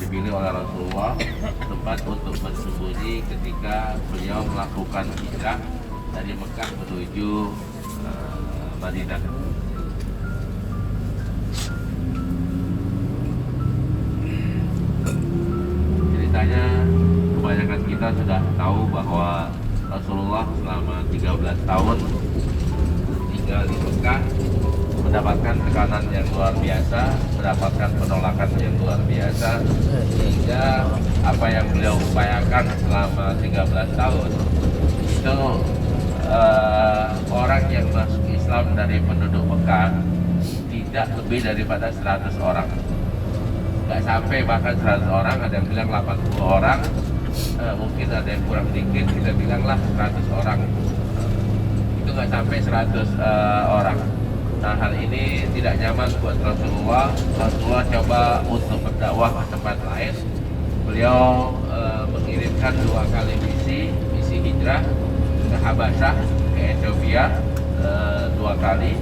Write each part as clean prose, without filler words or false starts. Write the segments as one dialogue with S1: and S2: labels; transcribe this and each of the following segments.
S1: dipilih oleh Rasulullah tempat untuk bersembunyi ketika beliau melakukan hijrah dari Mekah menuju Madinah. Ceritanya kebanyakan kita sudah tahu bahwa Rasulullah selama 13 tahun tinggal di Mekah mendapatkan tekanan yang luar biasa, mendapatkan penolakan yang luar biasa, sehingga apa yang beliau upayakan selama 13 tahun itu orang yang masuk Islam dari penduduk Mekah tidak lebih daripada 100 orang. Nggak sampai bahkan 100 orang, ada yang bilang 80 orang, mungkin ada yang kurang dikit, kita bilanglah 100 orang. Itu nggak sampai 100 orang. Nah, hal ini tidak nyaman buat Rasulullah. Rasulullah coba untuk berdakwah ke tempat lain. Beliau mengirimkan 2 kali misi hijrah ke Habasyah, ke Ethiopia 2 kali.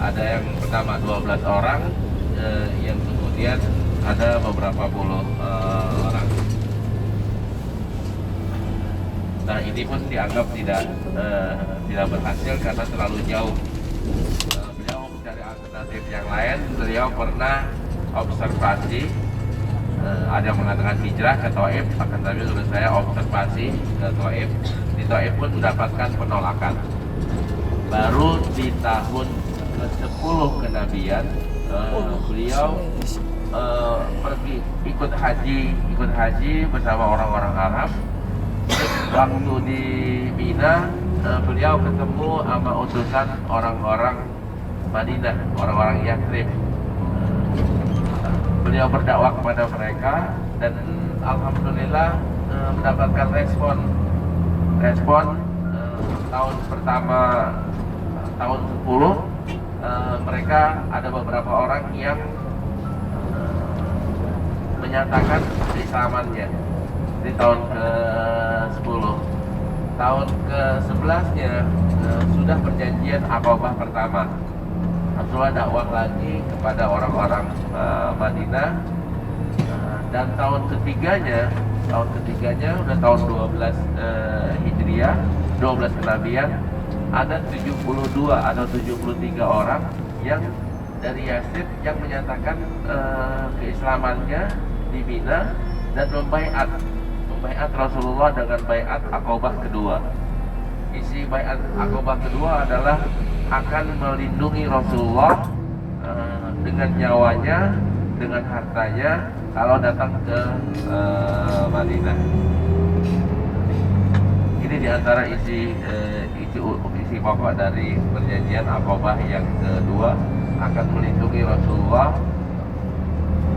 S1: Ada yang pertama 12 orang, yang kemudian ada beberapa puluh orang. Nah, ini pun dianggap tidak berhasil karena terlalu jauh. Beliau mencari alternatif yang lain. Beliau pernah observasi, ada yang mengatakan hijrah ke Thaif, akan tapi menurut saya observasi ke Thaif. Di Thaif pun mendapatkan penolakan. Baru di tahun ke-10 kenabian beliau pergi ikut haji bersama orang-orang Arab. Waktu di Mina, beliau ketemu sama utusan orang-orang Madinah, orang-orang Yathrib. Beliau berdakwah kepada mereka dan alhamdulillah mendapatkan respon. Tahun pertama, tahun 10, mereka ada beberapa orang yang menyatakan keislamannya di tahun ke-10. Tahun ke-11-nya sudah perjanjian Aqabah pertama. Rasulullah dakwah lagi kepada orang-orang Madinah, dan tahun ketiganya udah tahun 12 Hijriah, 12 kenabian, ada 72 atau 73 orang yang dari Yathrib yang menyatakan keislamannya di Mina dan membaiat Rasulullah dengan baiat Aqabah kedua. Isi baiat Aqabah kedua adalah akan melindungi Rasulullah dengan nyawanya, dengan hartanya kalau datang ke Madinah. Ini diantara isi pokok dari perjanjian Aqabah yang kedua, akan melindungi Rasulullah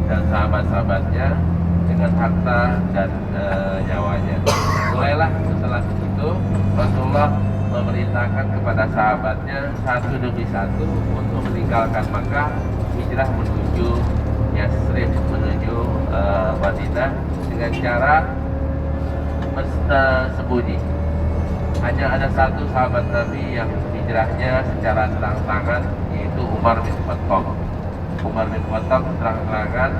S1: dan sahabat-sahabatnya dengan harta dan nyawanya. Mulailah setelah itu Rasulullah memerintahkan kepada sahabatnya satu demi satu untuk meninggalkan Makkah, hijrah menuju Yathrib, menuju Madinah dengan cara sembunyi. Hanya ada satu sahabat Nabi yang hijrahnya secara terang-terangan, yaitu Umar bin Khattab. Umar bin Khattab terang-terangan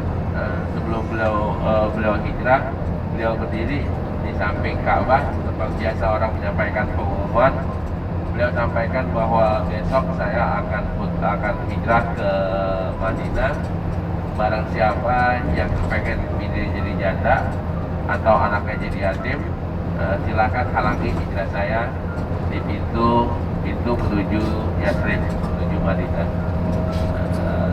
S1: sebelum beliau hijrah, beliau berdiri di samping Ka'bah tempat biasa orang menyampaikan pengumuman. Beliau sampaikan bahwa besok saya akan hijrah ke Madinah. Barang siapa yang pengen jadi janda atau anaknya jadi yatim, silakan halangi hijrah saya di pintu menuju Yathrib, menuju Madinah.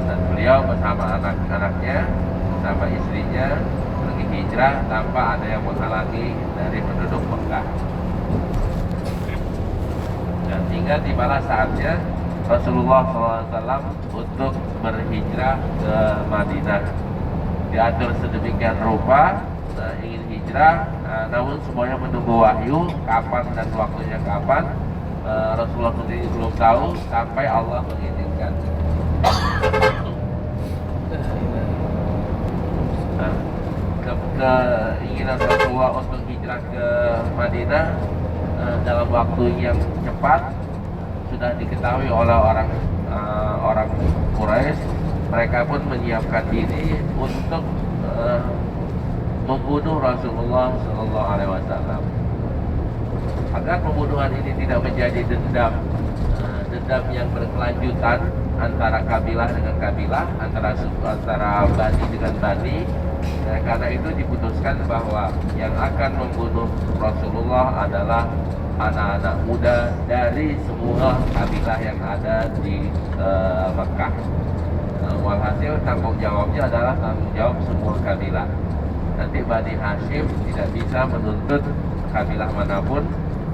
S1: Dan beliau bersama anak-anaknya, bersama istrinya pergi hijrah tanpa ada yang menghalangi dari penduduk Mekah. Dan hingga tibalah saatnya Rasulullah SAW untuk berhijrah ke Madinah. Diatur sedemikian rupa, ingin hijrah, namun semuanya menunggu wahyu kapan dan waktunya kapan. Rasulullah sendiri belum tahu sampai Allah mengizinkan. Keinginan Rasulullah untuk hijrah ke Madinah dalam waktu yang cepat sudah diketahui oleh orang Quraisy. Mereka pun menyiapkan diri untuk membunuh Rasulullah Shallallahu Alaihi Wasallam. Agar pembunuhan ini tidak menjadi dendam, dendam yang berkelanjutan antara kabilah dengan kabilah, antara bani dengan bani. Karena itu diputuskan bahwa yang akan membunuh Rasulullah adalah anak-anak muda dari semua kabilah yang ada di Mekah. Walhasil tanggung jawabnya adalah tanggung jawab semua kabilah. Nanti Bani Hashim tidak bisa menuntut kabilah manapun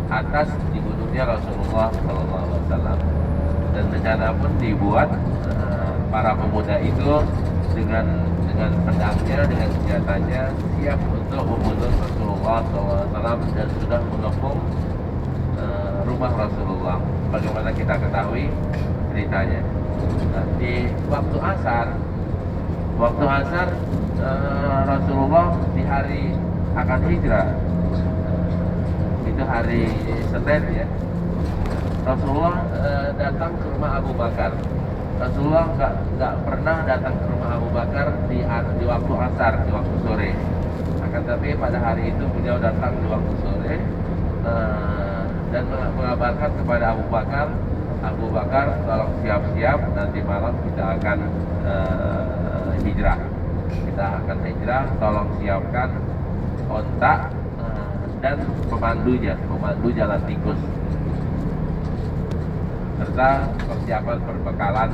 S1: atas dibunuhnya Rasulullah SAW. Dan rencana pun dibuat, para pemuda itu dengan pedangnya, dengan senjatanya siap untuk membunuh Rasulullah SAW dan sudah mengepung rumah Rasulullah. Bagaimana kita ketahui ceritanya. Nah, di waktu asar Rasulullah di hari akan hijrah, itu hari Senin ya. Rasulullah datang ke rumah Abu Bakar. Rasulullah nggak pernah datang ke rumah Abu Bakar di waktu asar, di waktu sore. Akan tapi pada hari itu beliau datang di waktu sore dan mengabarkan kepada Abu Bakar, tolong siap-siap, nanti malam kita akan hijrah. Kita akan hijrah, tolong siapkan ontak dan pemandu jalan tikus, serta persiapan perbekalan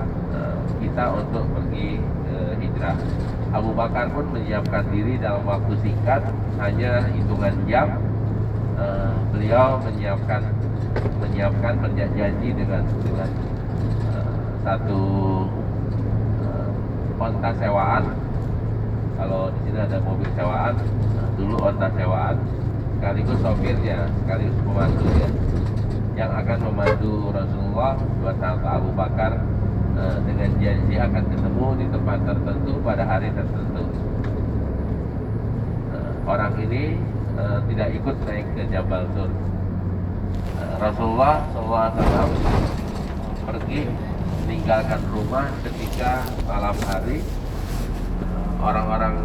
S1: kita untuk pergi hijrah. Abu Bakar pun menyiapkan diri dalam waktu singkat, hanya hitungan jam. Beliau menyiapkan janji dengan satu onta sewaan. Kalau di sini ada mobil sewaan, dulu onta sewaan, sekaligus sopirnya, sekaligus pemandunya, yang akan memandu Rasulullah bersama Abu Bakar dengan janji akan ketemu di tempat tertentu pada hari tertentu. Orang ini tidak ikut naik ke Jabal Sur. Rasulullah SAW pergi meninggalkan rumah ketika malam hari. Orang-orang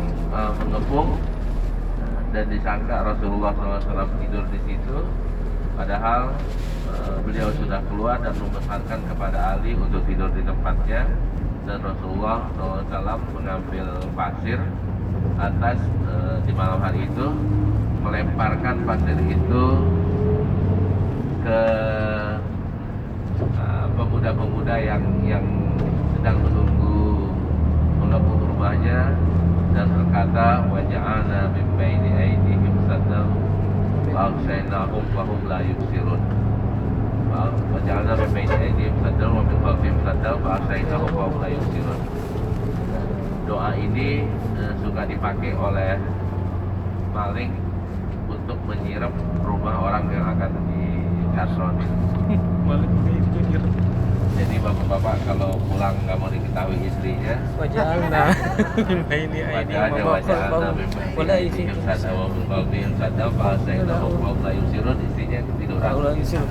S1: mengepung dan disangka Rasulullah SAW tidur di situ. Padahal beliau sudah keluar dan memesankan kepada Ali untuk tidur di tempatnya. Dan Rasulullah SAW mengambil pasir atas di malam hari itu, melemparkan pasir itu ke pemuda-pemuda yang sedang menunggu mengepung rumahnya, dan berkata, waja'ana min baini aydihim saddan wa aghshaynahum wa hum la yubsirun. Waja'ana min baini aydihim saddan wa min khalfihim saddan wa aghshaynahum wa hum la yubsirun. Doa ini suka dipakai oleh maling untuk menyiram rumah orang yang akan dikasroni. Jadi bapak-bapak kalau pulang nggak mau diketahui istrinya,
S2: Wajahna ini boleh isi
S1: istrinya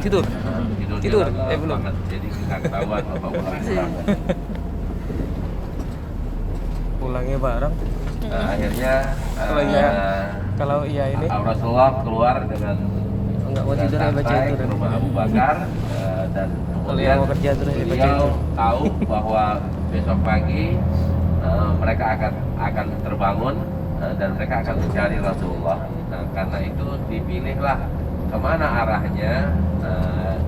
S1: tidur.
S2: Tidur.
S1: Belum. Banget. Jadi kita ketahuan bapak pulang.
S2: Pulangnya bareng.
S1: Akhirnya
S2: kalau iya ini
S1: Rasulullah keluar dengan
S2: enggak mau tidur ya baca itu
S1: ke rumah Abu Bakar dan kemudian
S2: mau kerja terus ya baca
S1: beliau
S2: itu.
S1: tahu bahwa besok pagi mereka akan terbangun dan mereka akan mencari Rasulullah. Nah, karena itu dipilihlah kemana arahnya.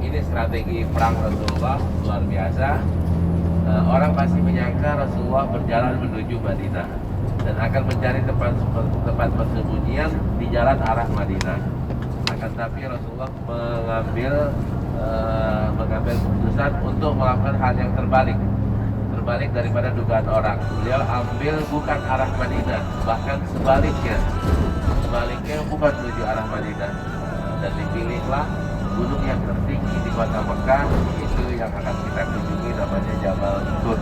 S1: Ini strategi perang Rasulullah luar biasa. Orang pasti menyangka Rasulullah berjalan menuju Madinah dan akan mencari tempat persembunyian di jalan arah Madinah. Akan tapi Rasulullah mengambil keputusan untuk melakukan hal yang terbalik daripada dugaan orang. Beliau ambil bukan arah Madinah, bahkan sebaliknya bukan menuju arah Madinah. Dan dipilihlah gunung yang tertinggi di kota Mekah, itu yang akan kita kunjungi, namanya Jabal Nur.